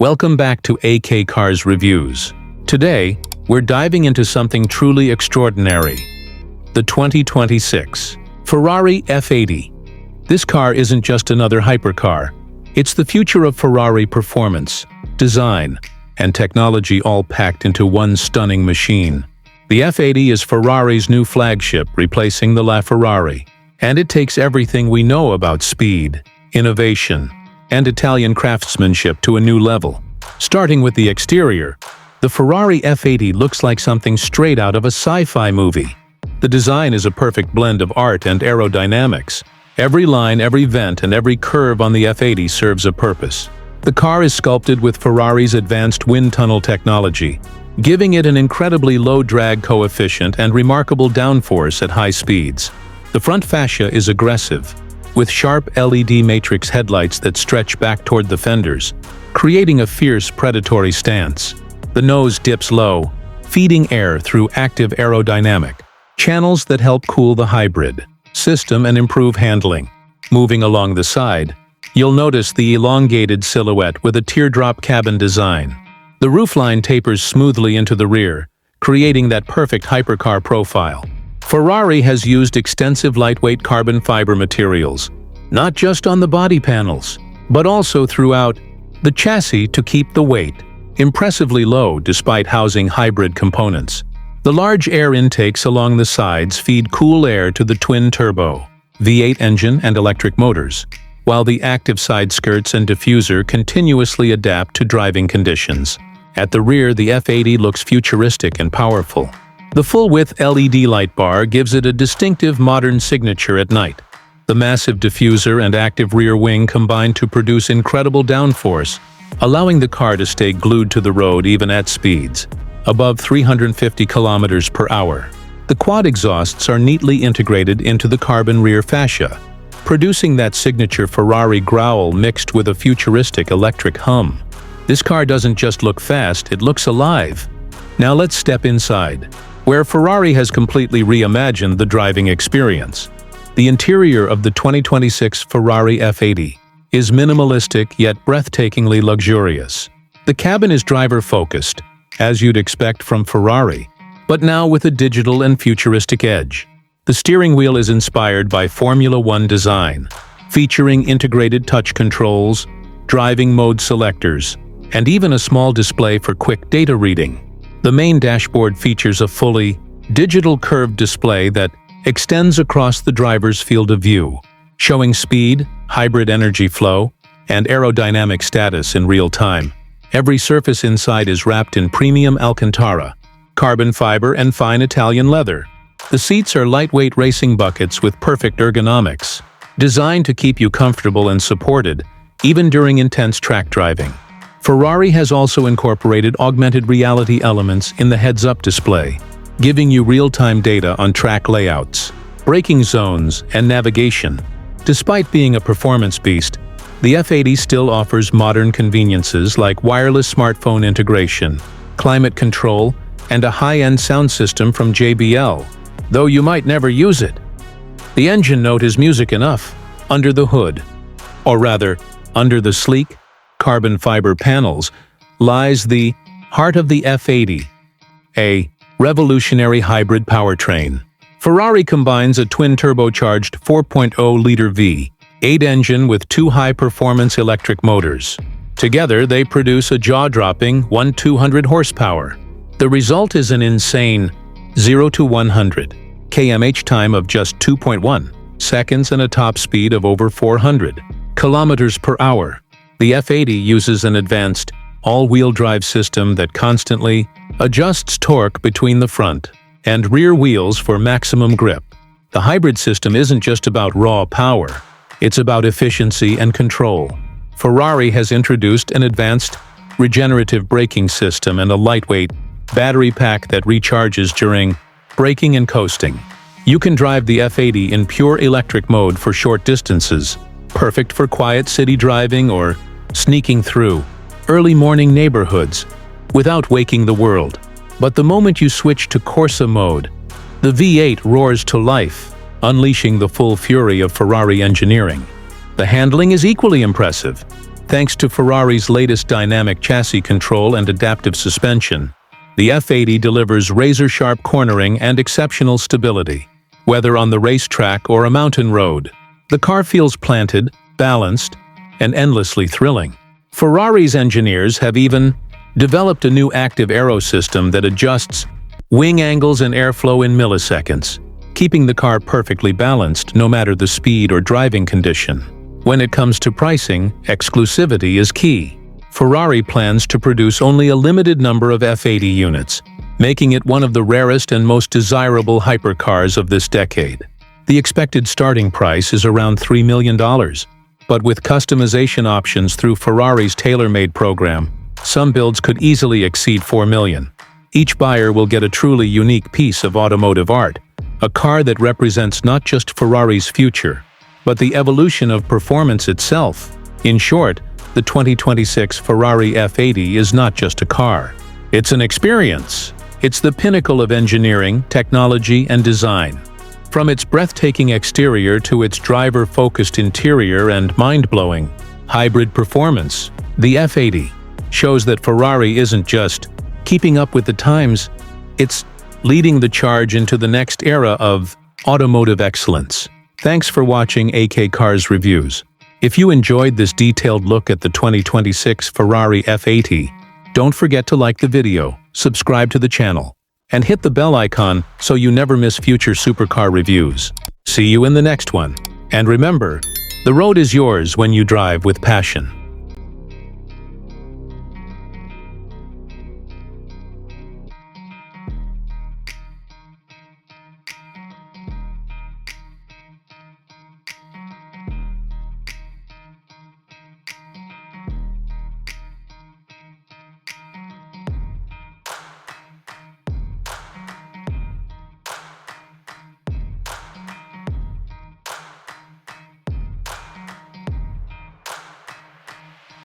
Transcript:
Welcome back to AK Cars Reviews. Today, we're diving into something truly extraordinary. The 2026 Ferrari F80. This car isn't just another hypercar. It's the future of Ferrari performance, design, and technology all packed into one stunning machine. The F80 is Ferrari's new flagship, replacing the LaFerrari. And it takes everything we know about speed, innovation, and Italian craftsmanship to a new level. Starting with the exterior, the Ferrari F80 looks like something straight out of a sci-fi movie. The design is a perfect blend of art and aerodynamics. Every line, every vent, and every curve on the F80 serves a purpose. The car is sculpted with Ferrari's advanced wind tunnel technology, giving it an incredibly low drag coefficient and remarkable downforce at high speeds. The front fascia is aggressive, with sharp LED matrix headlights that stretch back toward the fenders, creating a fierce predatory stance. The nose dips low, feeding air through active aerodynamic channels that help cool the hybrid system and improve handling. Moving along the side, you'll notice the elongated silhouette with a teardrop cabin design. The roofline tapers smoothly into the rear, creating that perfect hypercar profile. Ferrari has used extensive lightweight carbon fiber materials, not just on the body panels, but also throughout the chassis to keep the weight impressively low despite housing hybrid components. The large air intakes along the sides feed cool air to the twin-turbo V8 engine and electric motors, while the active side skirts and diffuser continuously adapt to driving conditions. At the rear, the F80 looks futuristic and powerful. The full-width LED light bar gives it a distinctive modern signature at night. The massive diffuser and active rear wing combine to produce incredible downforce, allowing the car to stay glued to the road even at speeds above 350 kilometers per hour. The quad exhausts are neatly integrated into the carbon rear fascia, producing that signature Ferrari growl mixed with a futuristic electric hum. This car doesn't just look fast, it looks alive. Now let's step inside, where Ferrari has completely reimagined the driving experience. The interior of the 2026 Ferrari F80 is minimalistic yet breathtakingly luxurious. The cabin is driver-focused, as you'd expect from Ferrari, but now with a digital and futuristic edge. The steering wheel is inspired by Formula One design, featuring integrated touch controls, driving mode selectors, and even a small display for quick data reading. The main dashboard features a fully digital curved display that extends across the driver's field of view, showing speed, hybrid energy flow, and aerodynamic status in real time. Every surface inside is wrapped in premium Alcantara, carbon fiber, and fine Italian leather. The seats are lightweight racing buckets with perfect ergonomics, designed to keep you comfortable and supported, even during intense track driving. Ferrari has also incorporated augmented reality elements in the heads-up display, giving you real-time data on track layouts, braking zones, and navigation. Despite being a performance beast, the F80 still offers modern conveniences like wireless smartphone integration, climate control, and a high-end sound system from JBL, though you might never use it. The engine note is music enough. Under the hood, or rather, under the sleek, carbon fiber panels, lies the heart of the F80, a revolutionary hybrid powertrain. Ferrari combines a twin-turbocharged 4.0-liter V8 engine with two high-performance electric motors. Together, they produce a jaw-dropping 1,200 horsepower. The result is an insane 0 to 100 km/h time of just 2.1 seconds and a top speed of over 400 kilometers per hour. The F80 uses an advanced all-wheel drive system that constantly adjusts torque between the front and rear wheels for maximum grip. The hybrid system isn't just about raw power, it's about efficiency and control. Ferrari has introduced an advanced regenerative braking system and a lightweight battery pack that recharges during braking and coasting. You can drive the F80 in pure electric mode for short distances, perfect for quiet city driving or sneaking through early morning neighborhoods without waking the world. But the moment you switch to Corsa mode, the V8 roars to life, unleashing the full fury of Ferrari engineering. The handling is equally impressive. Thanks to Ferrari's latest dynamic chassis control and adaptive suspension, the F80 delivers razor-sharp cornering and exceptional stability. Whether on the racetrack or a mountain road, the car feels planted, balanced, and endlessly thrilling. Ferrari's engineers have even developed a new active aero system that adjusts wing angles and airflow in milliseconds, keeping the car perfectly balanced no matter the speed or driving condition. When it comes to pricing, exclusivity is key. Ferrari plans to produce only a limited number of F80 units, making it one of the rarest and most desirable hypercars of this decade. The expected starting price is around $3 million, but with customization options through Ferrari's tailor-made program, some builds could easily exceed $4 million. Each buyer will get a truly unique piece of automotive art, a car that represents not just Ferrari's future, but the evolution of performance itself. In short, the 2026 Ferrari F80 is not just a car. It's an experience. It's the pinnacle of engineering, technology, and design. From its breathtaking exterior to its driver-focused interior and mind-blowing hybrid performance, the F80 shows that Ferrari isn't just keeping up with the times, it's leading the charge into the next era of automotive excellence. Thanks for watching AK Cars Reviews. If you enjoyed this detailed look at the 2026 Ferrari F80, don't forget to like the video, subscribe to the channel, and hit the bell icon so you never miss future supercar reviews. See you in the next one. And remember, the road is yours when you drive with passion.